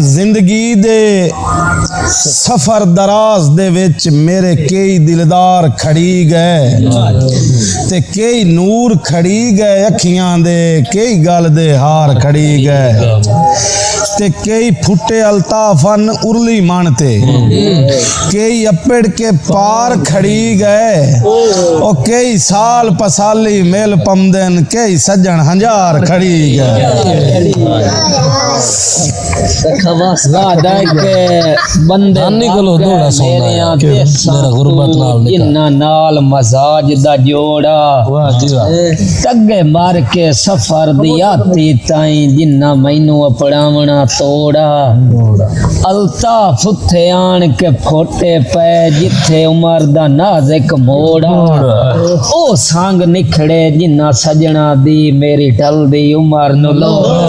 जिंदगी दे सफर दराज दे विच मेरे कई दिलदार खड़ी गए ते कई नूर खड़ी गए अखियां दे, कई गल दे हार खड़ी गए ते कई फुटे अल्ताफन उर्ली मन ते, कई अपेड़ के पार खड़ी गए और कई साल पसाली मेल पमदन, कई सज्जन हजार खड़ी गए। जिन्ना नाल मजाज दा जोड़ा टगे मार के सफर दियाती ताई, जिन्ना मैनू अपनावना तोड़ा अल्ताफ उत्थे आन के फोटे पे, जिथे उमर दा नाज़िक मोड़ा ओ संग निखड़े, जिन्ना सजना दी मेरी टल दी उमर नु लोड़ा।